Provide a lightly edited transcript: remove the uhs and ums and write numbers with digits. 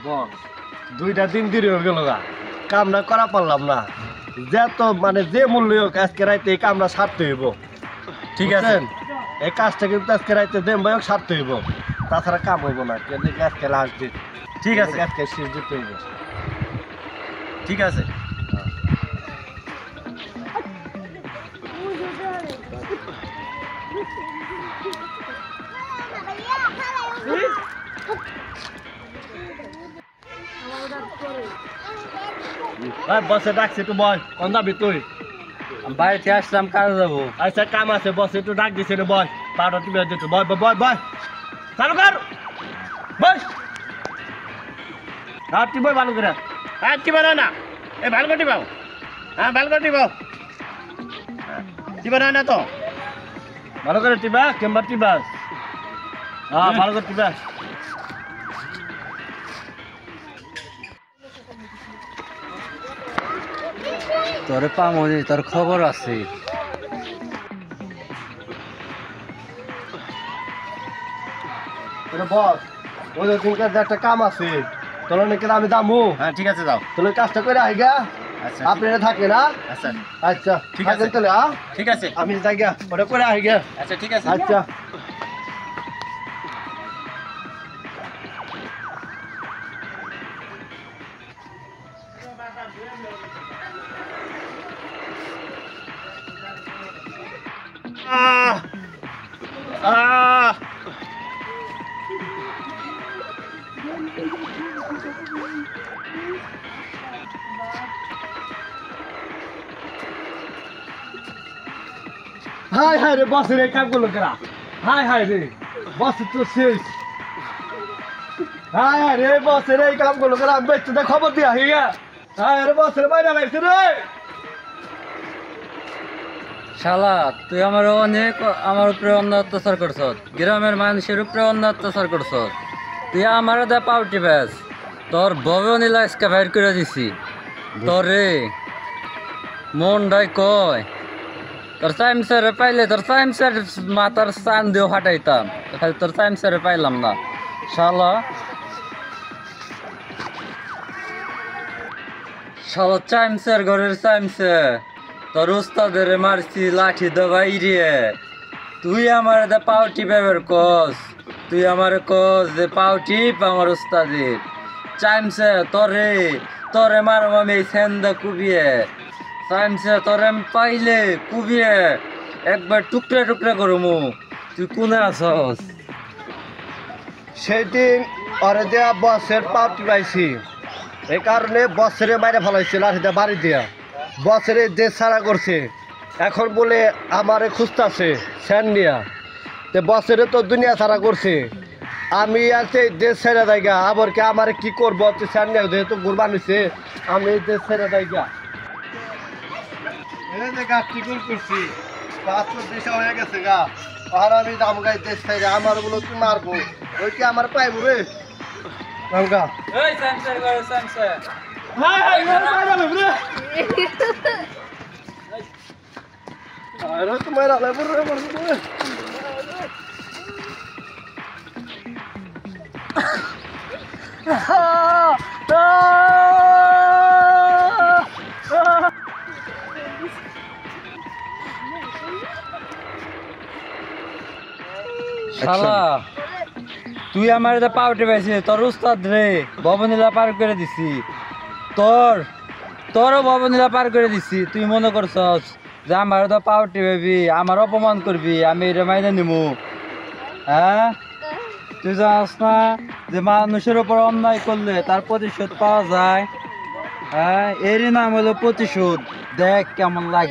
বস 2টা দিন দেরি হয়ে গেল গা, কামনা করা পারলাম না। যত মানে যে মূল্য হোক আজকে রাইতে এই কামনা সারতে হইব। ঠিক আছে এই কাজটা কিন্তু আজকে রাইতে দেম ভাই হোক সারতে হইব, তাছাড়া কাম হইব না। কিন্তু আজকে লাস্ট দিন, ঠিক আছে আজকে শেষ দিতে হইব। ঠিক আছে বসে ডাকছে একটু বয়, কোন যাবি তুই? বাড়িতে আসলাম কাজে যাবো। আচ্ছা কাম আছে, বসে একটু ডাক দিছে রে, বয় পাউডার টিপে দিতে। বয় বয় বয় বয়, চালু কর, বস। আর টিপই ভালো করে, হ্যাঁ টিপে না, এই ভালো করে টিপাও, হ্যাঁ ভালো করে টিপাও, টিপে না তো ভালো করে টিপা, কেমবার টিপাস, হ্যাঁ ভালো করে টিপা। তোর পামনি, তোর খবর আছে? বস ওই দিনকার যে একটা কাম আছে, তোর নাকি আমি দামু। হ্যাঁ ঠিক আছে যাও। তোর কাজটা করে আইগা, আচ্ছা আপনারা থাকে না? আচ্ছা আচ্ছা ঠিক ঠিক আছে। আছে, তাহলে ঠিক আছে আমি যাই গা, ওটা করে আইগা। আচ্ছা ঠিক আছে আচ্ছা আহ আহ হাই হাই রে, বসে রে কাম করলো কেরা? হাই হাই রে, বসে তো শেষ। হাই হাই রে, বসে রে কাম করলো কেরা? আমি বেচতে খবর দিয়া হিয়া। হাই রে, বসে রে বাইরে লাগছে রে। শালা তুই আমার উপরে অন্য অত্যাচার করছ, গ্রামের মানুষের উপরে অন্য অত্যাচার করছ। তুই আমার দা পাউটি ব্যাস, তোর ববেও নিলা আজকে বাইর করে দিছি। তোরে মনটাই কয় তোর চাইমসারে পাইলে তোর চাইমসার মাথার চান দিয়েও ফাটাইতাম, খালি তোর চাইমসারে পাইলাম না। শালা শালা চাইমসার ঘরের চাইমসে তোর উস্তাদের মারছি লাঠি দবাই রে। তুই আমার দা পাউটি ব্যবহার কস, তুই আমার কস যে পাউটি আমার উস্তাদের চাইমসে। তোরে তোরে মারম আমি সেন্দা কুবিয়ে, চাইমসে তোরে আমি পাইলে কুবিয়ে একবার টুকরা টুকরা করমু। তুই কোনে আসস? সেদিন ওরে দেয়া বসের পাউটি পাইছি, এই কারণে বছরে বাইরে ফেলাইছে লাঠিটা বাড়ি দিয়া। বছরে দেশ ছাড়া করছে, এখন বলে আমারে খুঁজতেছে স্যান নিয়া। তো বছরে তো দুনিয়া ছাড়া করছে, আমি আছে দেশ ছেড়ে দেয়গা। আবার কি আমারে কি করবো? স্যান নিয়া যেহেতু গুরবান হয়েছে, আমি এই দেশ ছেড়ে দেয়গা। করছি 5-6 হয়ে গেছে গা, আর আমি দাম গাই দেশ ছেড়ে। আমার বলো তুই মারবো, ওই কি আমার পাইবো রে? রামগা এই চাইমসার ঘরে চাইমসে হাই হাই রে, মাইরা রে। আরে তো মাইরা লে বড় রে। শালা তুই আমার এটা পাউটি পাইছিস, তোর উস্তাদ রে ভবনীলা পার করে দিছি, তোরও ভবনীলা পার করে দিছি। তুই মনে করছস যে আমার তো পাউটি পাবি, আমার অপমান করবি, আমি এটা মাইনে নিমু? হ্যাঁ তুই জানাস না যে মানুষের উপর অন্যায় করলে তার প্রতিশোধ পাওয়া যায়? হ্যাঁ এরই নাম হলো প্রতিশোধ। দেখ কেমন লাগে।